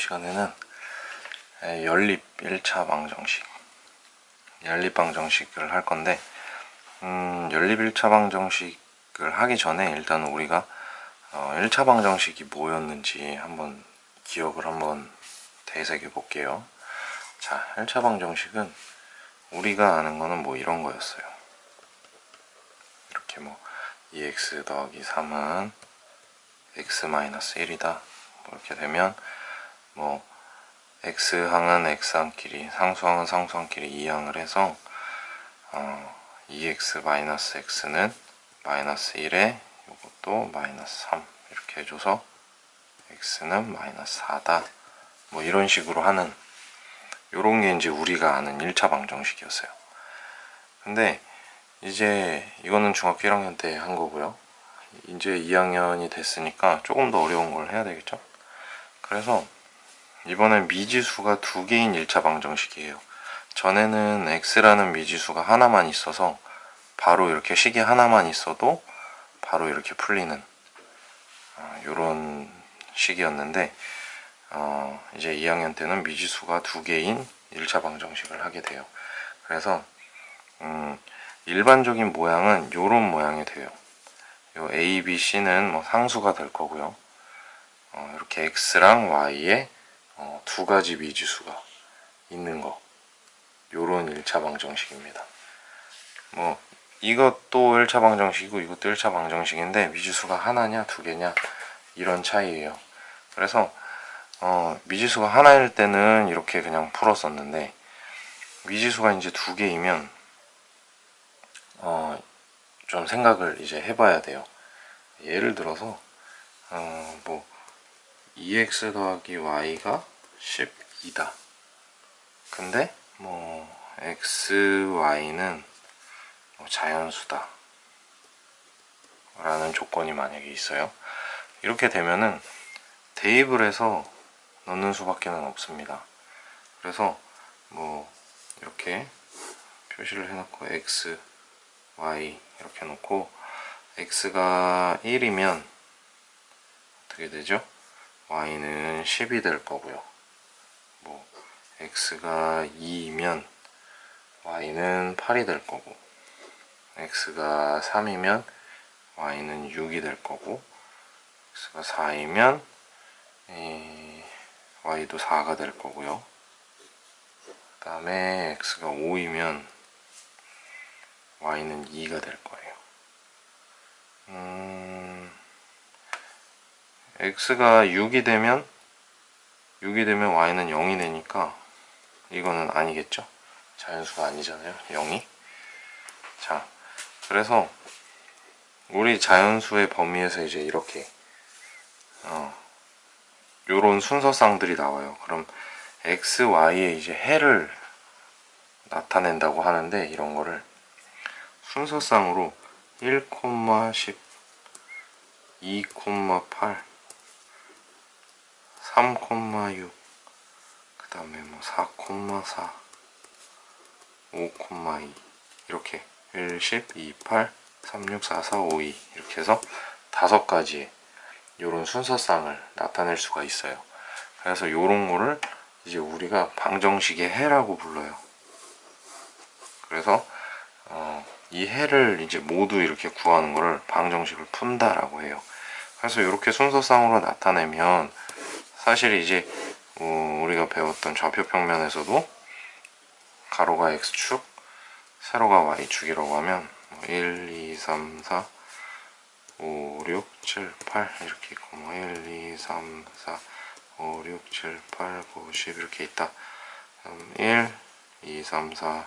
시간에는 연립 1차 방정식, 연립 방정식을 할 건데, 연립 1차 방정식을 하기 전에 일단 우리가 1차 방정식이 뭐였는지 한번 기억을 한번 되새겨 볼게요. 자, 1차 방정식은 우리가 아는 거는 뭐 이런 거였어요. 이렇게 뭐 2x 더하기 3은 x-1이다 뭐 이렇게 되면 뭐 x항은 x항끼리, 상수항은 상수항끼리 이항을 해서 2x-x는 -1에 이것도 -3 이렇게 해줘서 x는 -4다 뭐 이런 식으로 하는, 요런 게 이제 우리가 아는 1차 방정식이었어요. 근데 이제 이거는 중학교 1학년 때 한 거고요. 이제 2학년이 됐으니까 조금 더 어려운 걸 해야 되겠죠. 그래서 이번엔 미지수가 두 개인 1차 방정식이에요. 전에는 x라는 미지수가 하나만 있어서 바로 이렇게 식이 하나만 있어도 바로 이렇게 풀리는 요런 식이었는데, 이제 2학년 때는 미지수가 두 개인 1차 방정식을 하게 돼요. 그래서 일반적인 모양은 요런 모양이 돼요. 요 a, b, c는 뭐 상수가 될 거고요. 이렇게 x랑 y에 두 가지 미지수가 있는 거, 요런 1차 방정식입니다. 뭐 이것도 1차 방정식이고 이것도 1차 방정식인데 미지수가 하나냐 두 개냐 이런 차이예요. 그래서 미지수가 하나일 때는 이렇게 그냥 풀었었는데, 미지수가 이제 두 개이면 좀 생각을 이제 해봐야 돼요. 예를 들어서 뭐 2x 더하기 y가 12다. 근데 뭐 x, y는 자연수다 라는 조건이 만약에 있어요. 이렇게 되면은 대입을 해서 넣는 수밖에 없습니다. 그래서 뭐 이렇게 표시를 해놓고 x, y 이렇게 놓고, x가 1이면 어떻게 되죠? y는 10이 될 거고요. 뭐 x가 2이면 y는 8이 될 거고, x가 3이면 y는 6이 될 거고, x가 4이면 y도 4가 될 거고요. 그 다음에 x가 5이면 y는 2가 될 거예요. x가 6이 되면 y는 0이 되니까 이거는 아니겠죠? 자연수가 아니잖아요, 0이. 자, 그래서 우리 자연수의 범위에서 이제 이렇게 요런 순서쌍들이 나와요. 그럼 x, y의 이제 해를 나타낸다고 하는데, 이런 거를 순서쌍으로 1, 10, 2, 8, 3, 6, 그 다음에 뭐 4, 4, 5, 2 이렇게 1, 10, 2, 8, 3, 6, 4, 4, 5, 2 이렇게 해서 5가지의 요런 순서쌍을 나타낼 수가 있어요. 그래서 요런 거를 이제 우리가 방정식의 해라고 불러요. 그래서 이 해를 이제 모두 이렇게 구하는 거를 방정식을 푼다라고 해요. 그래서 이렇게 순서쌍으로 나타내면 사실 이제 우리가 배웠던 좌표 평면에서도 가로가 x축, 세로가 y축이라고 하면 1, 2, 3, 4, 5, 6, 7, 8 이렇게 있고, 뭐 1, 2, 3, 4, 5, 6, 7, 8, 9, 10 이렇게 있다. 1, 2, 3, 4,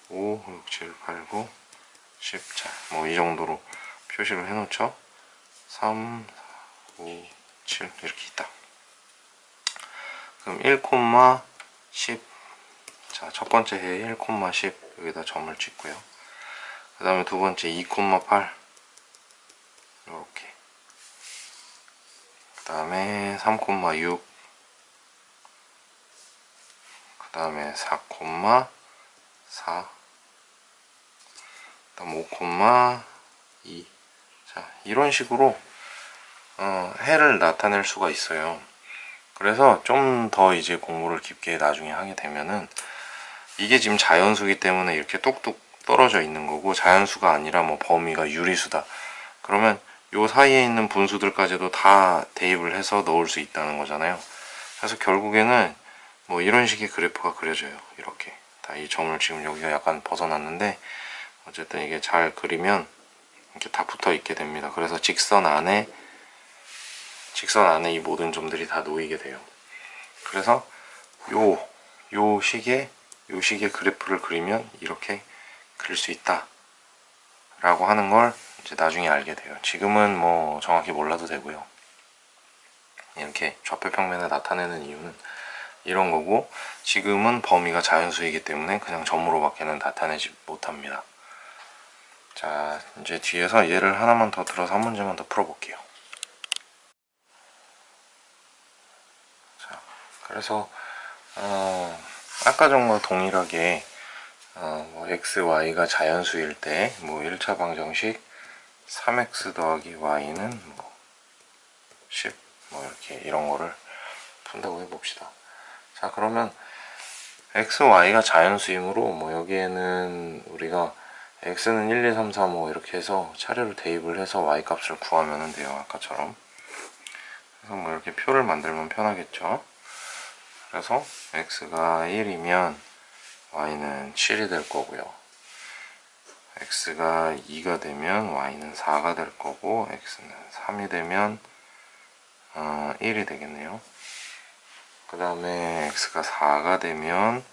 5, 6, 7, 8, 9, 10. 자, 뭐 이 정도로 표시를 해놓죠. 3, 4, 5, 7 이렇게 있다. 그럼 1, 10. 자, 첫 번째 해 1, 10 여기다 점을 찍고요. 그 다음에 두 번째 2, 8 요렇게. 그 다음에 3, 6. 그 다음에 4, 4. 그 다음 5, 2. 자, 이런 식으로 해를 나타낼 수가 있어요. 그래서 좀 더 이제 공부를 깊게 나중에 하게 되면은 이게 지금 자연수기 때문에 이렇게 뚝뚝 떨어져 있는 거고, 자연수가 아니라 뭐 범위가 유리수다 그러면 요 사이에 있는 분수들까지도 다 대입을 해서 넣을 수 있다는 거잖아요. 그래서 결국에는 뭐 이런 식의 그래프가 그려져요. 이렇게 다 이 점을 지금 여기가 약간 벗어났는데 어쨌든 이게 잘 그리면 이렇게 다 붙어 있게 됩니다. 그래서 직선 안에 이 모든 점들이 다 놓이게 돼요. 그래서 요 식의 그래프를 그리면 이렇게 그릴 수 있다 라고 하는 걸 이제 나중에 알게 돼요. 지금은 뭐 정확히 몰라도 되고요. 이렇게 좌표 평면에 나타내는 이유는 이런 거고, 지금은 범위가 자연수이기 때문에 그냥 점으로밖에는 나타내지 못합니다. 자, 이제 뒤에서 얘를 하나만 더 들어서 한 문제만 더 풀어볼게요. 자, 그래서 아까 전과 동일하게 뭐 x, y가 자연수일 때 뭐 1차 방정식 3x 더하기 y는 뭐 10 뭐 이렇게 이런 거를 푼다고 해봅시다. 자, 그러면 x, y가 자연수이므로 뭐 여기에는 우리가 x는 1, 2, 3, 4, 5 이렇게 해서 차례로 대입을 해서 y 값을 구하면 돼요. 아까처럼. 그래서 뭐 이렇게 표를 만들면 편하겠죠. 그래서 x가 1이면 y는 7이 될 거고요. x가 2가 되면 y는 4가 될 거고, x는 3이 되면 1이 되겠네요. 그 다음에 x가 4가 되면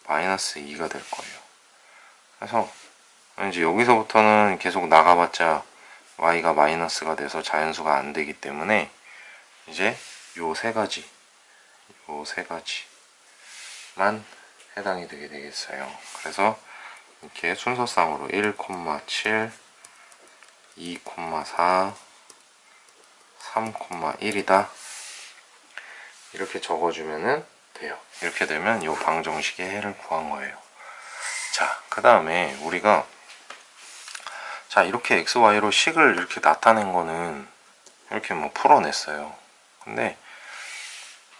마이너스 2가 될 거예요. 그래서 이제 여기서부터는 계속 나가봤자 y가 마이너스가 돼서 자연수가 안 되기 때문에 이제 요 세 가지만 해당이 되게 되겠어요. 그래서 이렇게 순서상으로 1,7, 2,4, 3,1이다 이렇게 적어주면 돼요. 이렇게 되면 이 방정식의 해를 구한 거예요. 자, 그 다음에 우리가 자, 이렇게 xy로 식을 이렇게 나타낸 거는 이렇게 뭐 풀어냈어요. 근데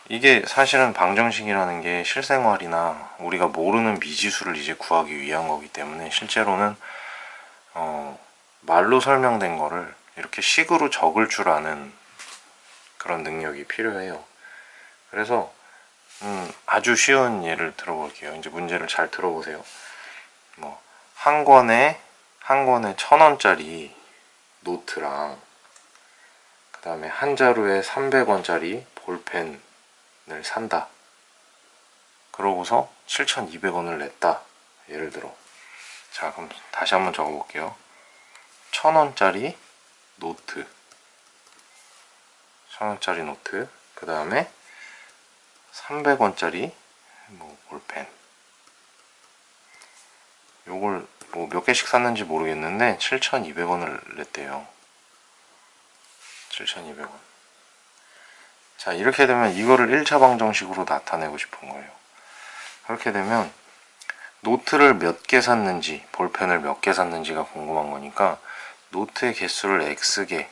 이게 사실은 방정식이라는 게 실생활이나 우리가 모르는 미지수를 이제 구하기 위한 거기 때문에 실제로는 말로 설명된 거를 이렇게 식으로 적을 줄 아는 그런 능력이 필요해요. 그래서 아주 쉬운 예를 들어볼게요. 이제 문제를 잘 들어보세요. 뭐 한 권에 1,000원짜리 노트랑 그 다음에 한 자루에 300원짜리 볼펜을 산다. 그러고서 7,200원을 냈다. 예를 들어. 자, 그럼 다시 한번 적어볼게요. 1,000원짜리 노트, 1,000원짜리 노트, 그 다음에 300원짜리 뭐 볼펜. 요걸 뭐 몇 개씩 샀는지 모르겠는데 7,200원을 냈대요. 7,200원. 자, 이렇게 되면 이거를 1차 방정식으로 나타내고 싶은 거예요. 그렇게 되면 노트를 몇 개 샀는지, 볼펜을 몇 개 샀는지가 궁금한 거니까 노트의 개수를 x개,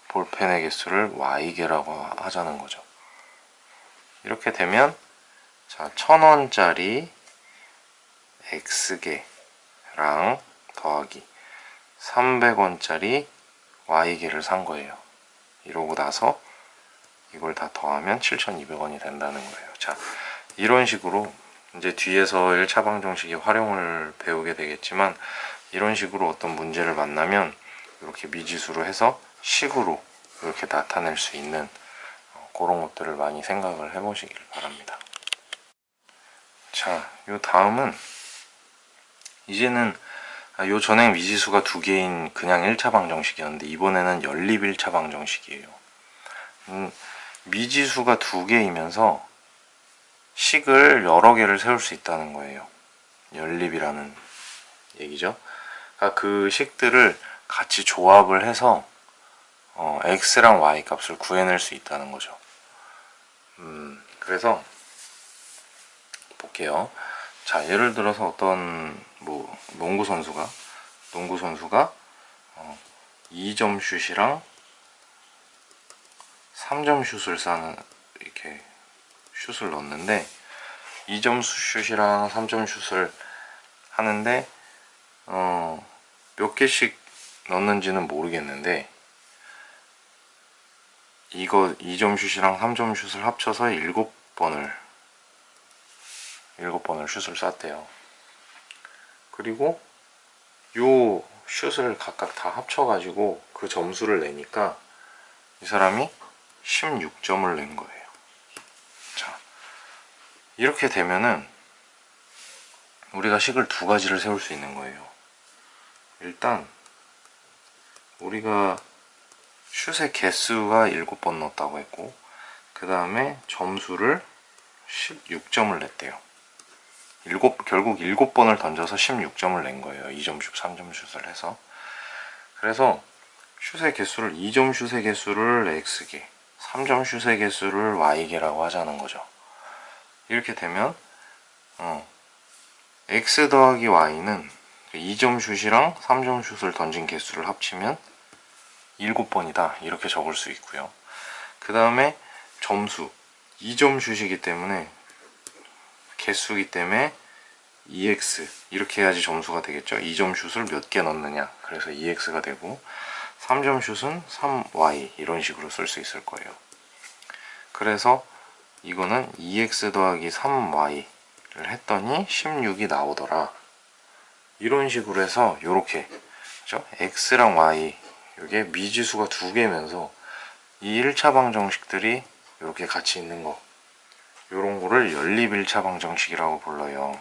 볼펜의 개수를 y개라고 하자는 거죠. 이렇게 되면 자, 1,000원짜리 x개랑 더하기 300원짜리 y개를 산 거예요. 이러고 나서 이걸 다 더하면 7,200원이 된다는 거예요. 자, 이런 식으로 이제 뒤에서 1차 방정식의 활용을 배우게 되겠지만, 이런 식으로 어떤 문제를 만나면 이렇게 미지수로 해서 식으로 이렇게 나타낼 수 있는 그런 것들을 많이 생각을 해보시길 바랍니다. 자, 요 다음은 이제는 요 전에 미지수가 두 개인 그냥 1차 방정식이었는데 이번에는 연립 1차 방정식이에요. 미지수가 두 개이면서 식을 여러 개를 세울 수 있다는 거예요. 연립이라는 얘기죠. 그러니까 그 식들을 같이 조합을 해서 x랑 y 값을 구해낼 수 있다는 거죠. 그래서 볼게요. 자, 예를 들어서 어떤 뭐 농구 선수가 2점 슛이랑 3점 슛을 이렇게 슛을 넣는데 2점 슛이랑 3점 슛을 하는데 몇 개씩 넣는지는 모르겠는데 이거 2점 슛이랑 3점 슛을 합쳐서 7번을 슛을 쐈대요. 그리고 요 슛을 각각 다 합쳐가지고 그 점수를 내니까 이 사람이 16점을 낸 거예요. 자, 이렇게 되면은 우리가 식을 두 가지를 세울 수 있는 거예요. 일단 우리가 슛의 개수가 7번 넣었다고 했고, 그 다음에 점수를 16점을 냈대요. 결국 7번을 던져서 16점을 낸 거예요. 2점 슛, 3점 슛을 해서. 그래서 슛의 개수를 2점 슛의 개수를 x개, 3점 슛의 개수를 y개라고 하자는 거죠. 이렇게 되면 x 더하기 y는 2점 슛이랑 3점 슛을 던진 개수를 합치면 7번이다 이렇게 적을 수 있고요. 그 다음에 점수 2점 슛이기 때문에 개수이기 때문에 2x 이렇게 해야지 점수가 되겠죠. 2점 슛을 몇 개 넣느냐, 그래서 2x가 되고 3점 슛은 3y 이런 식으로 쓸 수 있을 거예요. 그래서 이거는 2x 더하기 3y를 했더니 16이 나오더라. 이런 식으로 해서 요렇게, 그죠? x랑 y 이게 미지수가 두 개면서 이 1차 방정식들이 이렇게 같이 있는 거, 요런 거를 연립 1차 방정식이라고 불러요.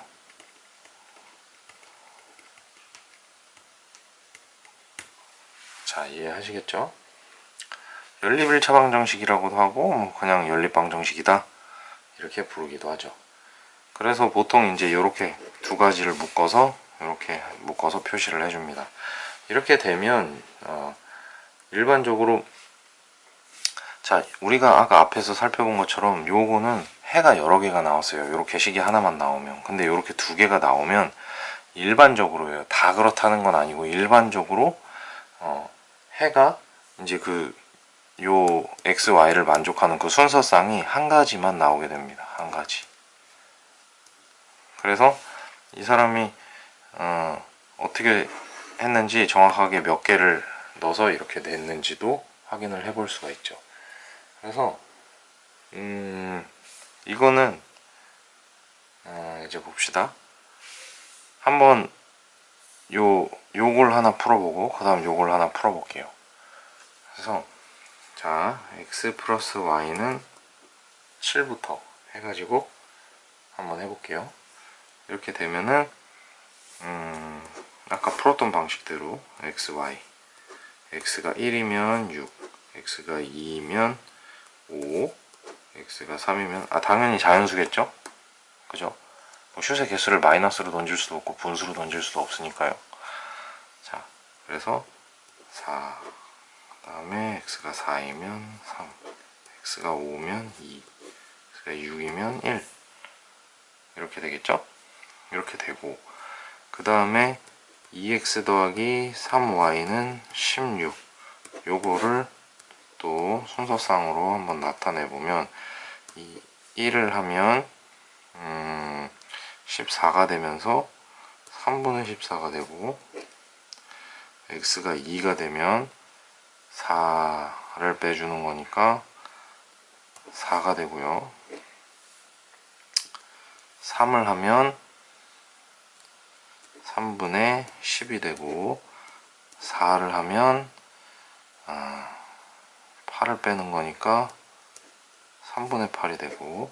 자, 이해하시겠죠? 연립 1차 방정식이라고도 하고 뭐 그냥 연립 방정식이다 이렇게 부르기도 하죠. 그래서 보통 이제 이렇게 두 가지를 묶어서 이렇게 묶어서 표시를 해줍니다. 이렇게 되면 일반적으로, 자, 우리가 아까 앞에서 살펴본 것처럼 요거는 해가 여러 개가 나왔어요. 이렇게 식이 하나만 나오면. 근데 이렇게 두 개가 나오면 일반적으로요. 다 그렇다는 건 아니고 일반적으로 해가 이제 요 x, y를 만족하는 그 순서쌍이 한 가지만 나오게 됩니다. 한 가지. 그래서 이 사람이 어떻게 했는지 정확하게 몇 개를 넣어서 이렇게 냈는지도 확인을 해볼 수가 있죠. 그래서 이거는 이제 봅시다. 한번 요걸 하나 풀어보고 그 다음 요걸 하나 풀어볼게요. 그래서 자, x 플러스 y는 7부터 해가지고 한번 해볼게요. 이렇게 되면은 아까 풀었던 방식대로 x, y, x가 1이면 6, x가 2이면 5, x가 3이면 당연히 자연수겠죠? 그죠? 뭐 슛의 개수를 마이너스로 던질 수도 없고 분수로 던질 수도 없으니까요. 자, 그래서 4, 그 다음에 x가 4이면 3, x가 5면 2, x가 6이면 1 이렇게 되겠죠? 이렇게 되고, 그 다음에 2x 더하기 3y는 16, 요거를 또 순서쌍으로 한번 나타내 보면 이 1을 하면 14가 되면서 3분의 14가 되고, x가 2가 되면 4를 빼주는 거니까 4가 되고요. 3을 하면 3분의 10이 되고, 4를 하면 8을 빼는 거니까 3분의 8이 되고,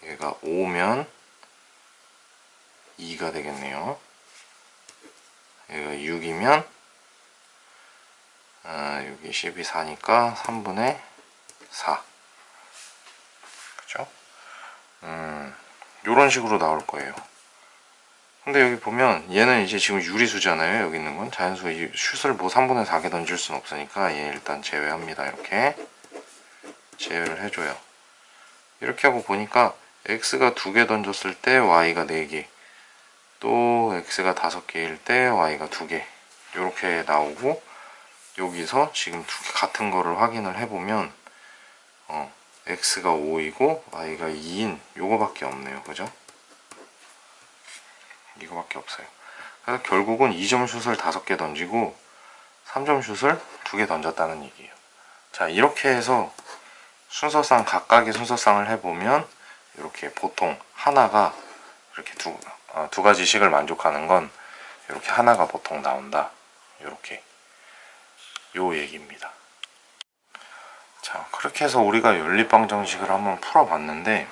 얘가 5면 2가 되겠네요. 얘가 6이면 여기 10이 4니까 3분의 4. 그죠? 요런 식으로 나올 거예요. 근데 여기 보면 얘는 이제 지금 유리수잖아요. 여기 있는 건 자연수. 슛을 뭐 3분의 4개 던질 수는 없으니까 얘 일단 제외합니다. 이렇게 제외를 해줘요. 이렇게 하고 보니까 x가 2개 던졌을 때 y가 4개, 또 x가 5개일 때 y가 2개 이렇게 나오고, 여기서 지금 두 개 같은 거를 확인을 해보면 x가 5이고 y가 2인 요거밖에 없네요. 그죠? 이거밖에 없어요. 그래서 결국은 2점 슛을 5개 던지고 3점 슛을 2개 던졌다는 얘기예요. 자, 이렇게 해서 순서상 각각의 순서상을 해보면 이렇게 보통 하나가 이렇게 두 가지 식을 만족하는 건 이렇게 하나가 보통 나온다. 이렇게 요 얘기입니다. 자, 그렇게 해서 우리가 연립방정식을 한번 풀어봤는데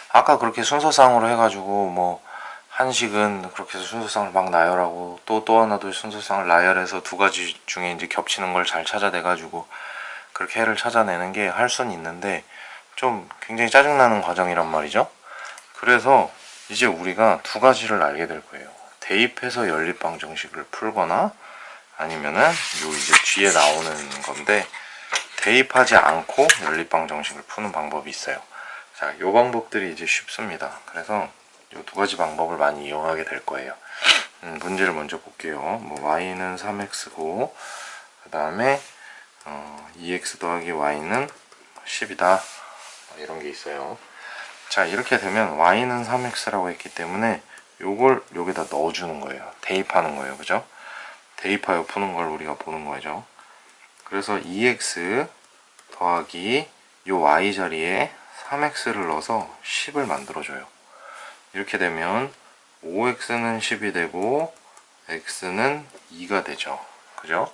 아까 그렇게 순서상으로 해가지고 뭐 한식은 그렇게 해서 순서상을 막 나열하고 또 하나도 순서상을 나열해서 두 가지 중에 이제 겹치는 걸 잘 찾아내가지고 그렇게 해를 찾아내는 게 할 수는 있는데 좀 굉장히 짜증나는 과정이란 말이죠. 그래서 이제 우리가 두 가지를 알게 될 거예요. 대입해서 연립방정식을 풀거나 아니면은 요 이제 뒤에 나오는 건데 대입하지 않고 연립방정식을 푸는 방법이 있어요. 자, 요 방법들이 이제 쉽습니다. 그래서 요 두 가지 방법을 많이 이용하게 될 거예요. 문제를 먼저 볼게요. 뭐 y는 3x고 그 다음에 2x 더하기 y는 10이다 이런 게 있어요. 자, 이렇게 되면 y는 3x라고 했기 때문에 요걸 여기다 넣어주는 거예요. 대입하는 거예요. 그죠? 대입하여 푸는 걸 우리가 보는 거죠. 그래서 2x 더하기 요 y 자리에 3x를 넣어서 10을 만들어줘요. 이렇게 되면 5x는 10이 되고 x는 2가 되죠. 그죠?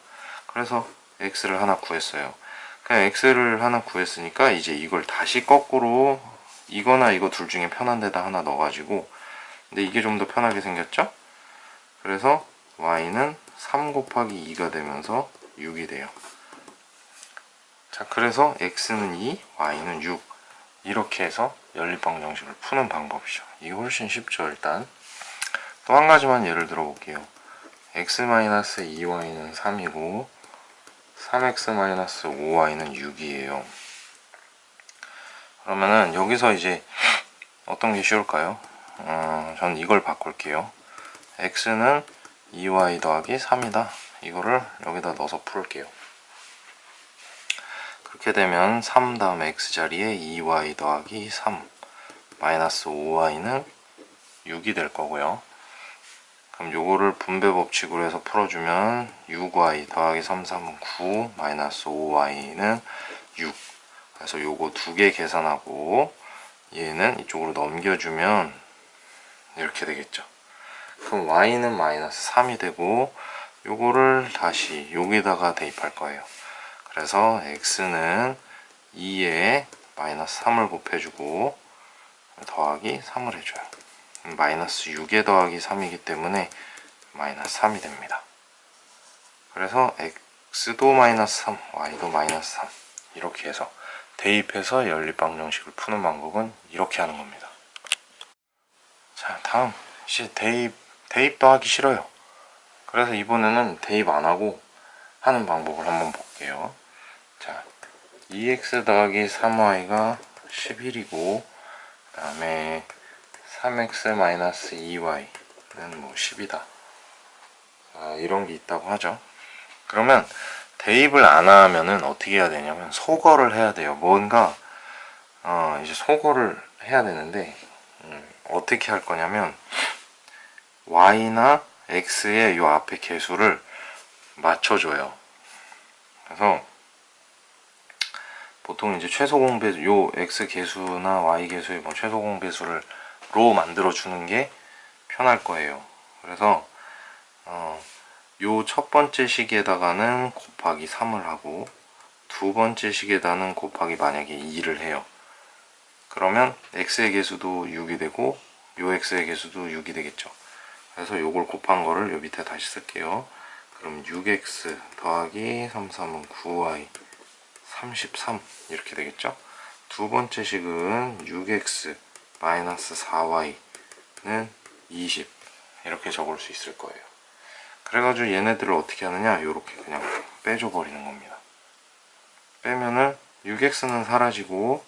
그래서 x를 하나 구했어요. 그냥 x를 하나 구했으니까 이제 이걸 다시 거꾸로 이거나 이거 둘 중에 편한 데다 하나 넣어가지고 근데 이게 좀 더 편하게 생겼죠? 그래서 y는 3 곱하기 2가 되면서 6이 돼요. 자, 그래서 x는 2, y는 6 이렇게 해서 연립방정식을 푸는 방법이죠. 이게 훨씬 쉽죠. 일단 또 한 가지만 예를 들어 볼게요. x-2y는 3이고 3x-5y는 6이에요. 그러면은 여기서 이제 어떤 게 쉬울까요? 전 이걸 바꿀게요. x는 2y 더하기 3이다. 이거를 여기다 넣어서 풀게요. 그렇게 되면 3 다음 x 자리에 2y 더하기 3 마이너스 5y는 6이 될 거고요. 그럼 요거를 분배 법칙으로 해서 풀어주면 6y 더하기 3, 3은 9 마이너스 5y는 6 그래서 요거 두 개 계산하고 얘는 이쪽으로 넘겨주면 이렇게 되겠죠. 그럼 y는 마이너스 3이 되고 요거를 다시 여기다가 대입할 거예요. 그래서 x는 2에 마이너스 3을 곱해주고 더하기 3을 해줘요. 마이너스 6에 더하기 3이기 때문에 마이너스 3이 됩니다. 그래서 x도 마이너스 3, y도 마이너스 3 이렇게 해서 대입해서 연립방정식을 푸는 방법은 이렇게 하는 겁니다. 자, 다음 이제 대입도 하기 싫어요. 그래서 이번에는 대입 안 하고 하는 방법을 한번 볼게요. 자, 2x 더하기 3y가 11이고 그 다음에 3x-2y는 뭐 10이다. 이런 게 있다고 하죠. 그러면 대입을 안 하면은 어떻게 해야 되냐면 소거를 해야 돼요. 뭔가 이제 소거를 해야 되는데 어떻게 할 거냐면 y나 x의 요 앞에 개수를 맞춰줘요. 그래서 보통 이제 최소 공배수 요 x 개수나 y 개수의 뭐 최소 공배수를 로 만들어 주는 게 편할 거예요. 그래서 요 첫 번째 식에다가는 곱하기 3을 하고 두 번째 식에다는 곱하기 만약에 2를 해요. 그러면 x의 개수도 6이 되고 요 x의 개수도 6이 되겠죠. 그래서 요걸 곱한 거를 요 밑에 다시 쓸게요. 그럼 6x 더하기 3, 3은 9y 33 이렇게 되겠죠. 두 번째 식은 6x 마이너스 4y는 20 이렇게 적을 수 있을 거예요. 그래가지고 얘네들을 어떻게 하느냐 요렇게 그냥 빼줘 버리는 겁니다. 빼면은 6x는 사라지고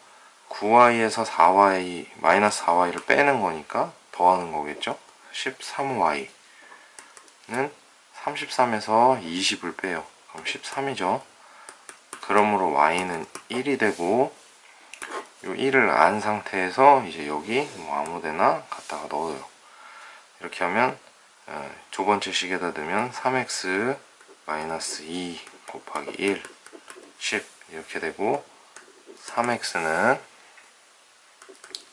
9y에서 4y 마이너스 4y를 빼는 거니까 더하는 거겠죠. 13y는 33에서 20을 빼요. 그럼 13이죠. 그러므로 y는 1이 되고, 요 1을 안 상태에서 이제 여기 뭐 아무데나 갖다가 넣어요. 이렇게 하면 두 번째 식에다 넣으면 3x 마이너스 2 곱하기 1 10 이렇게 되고, 3x는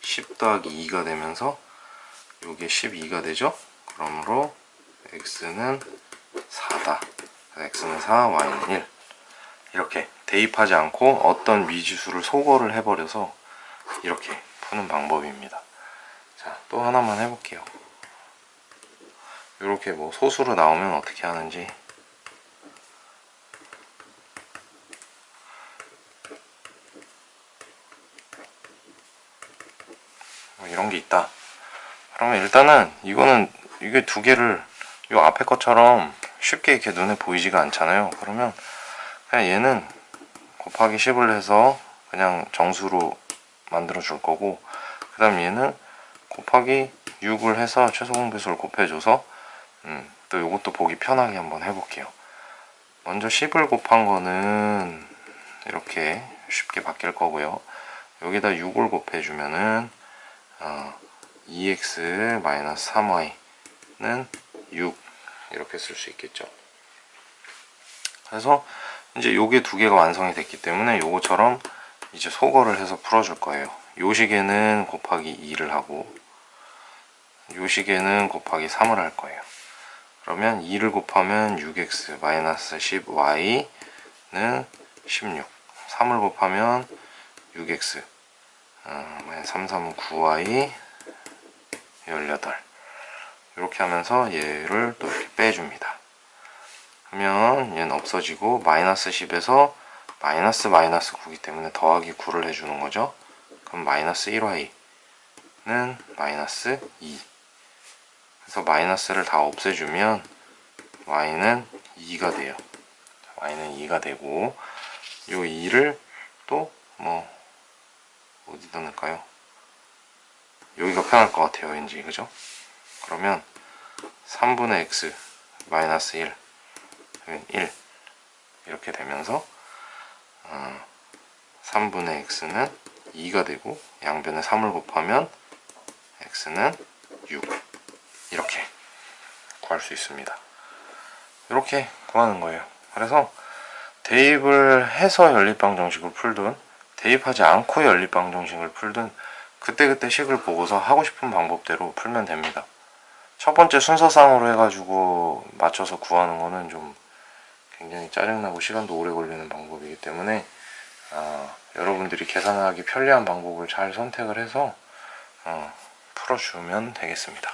10 더하기 2가 되면서 요게 12가 되죠. 그러므로 x는 4다. x는 4, y는 1. 이렇게 대입하지 않고 어떤 미지수를 소거를 해버려서 이렇게 푸는 방법입니다. 자, 또 하나만 해볼게요. 이렇게 뭐 소수로 나오면 어떻게 하는지. 뭐 이런 게 있다. 그러면 일단은 이게 두 개를 요 앞에 것처럼 쉽게 이렇게 눈에 보이지가 않잖아요. 그러면 그냥 얘는 곱하기 10을 해서 그냥 정수로 만들어 줄 거고, 그 다음 얘는 곱하기 6을 해서 최소 공배수를 곱해줘서 또 요것도 보기 편하게 한번 해볼게요. 먼저 10을 곱한 거는 이렇게 쉽게 바뀔 거고요. 여기다 6을 곱해주면은 2x-3y는 6 이렇게 쓸 수 있겠죠. 그래서 이제 요게 두 개가 완성이 됐기 때문에 요거처럼 이제 소거를 해서 풀어줄 거예요. 요 식에는 곱하기 2를 하고, 요 식에는 곱하기 3을 할 거예요. 그러면 2를 곱하면 6x 마이너스 10y는 16, 3을 곱하면 6x 3, 3은 9y 18. 이렇게 하면서 얘를 또 이렇게 빼줍니다. 그러면 얘는 없어지고 마이너스 10에서 마이너스 9이기 때문에 더하기 9를 해주는 거죠. 그럼 마이너스 1y는 마이너스 2. 그래서 마이너스를 다 없애주면 y는 2가 돼요. y는 2가 되고, 요 2를 또 뭐 어디다 넣을까요? 여기가 편할 것 같아요, 왠지. 그죠? 그러면 3분의 x 마이너스 1 이렇게 되면서 3분의 x는 2가 되고, 양변에 3을 곱하면 x는 6 이렇게 구할 수 있습니다. 이렇게 구하는 거예요. 그래서 대입을 해서 연립방 정식을 풀든 대입하지 않고 연립방 정식을 풀든 그때그때 식을 보고서 하고 싶은 방법대로 풀면 됩니다. 첫 번째 순서상으로 해가지고 맞춰서 구하는 거는 좀 굉장히 짜증나고 시간도 오래 걸리는 방법이기 때문에 여러분들이 계산하기 편리한 방법을 잘 선택을 해서 풀어주면 되겠습니다.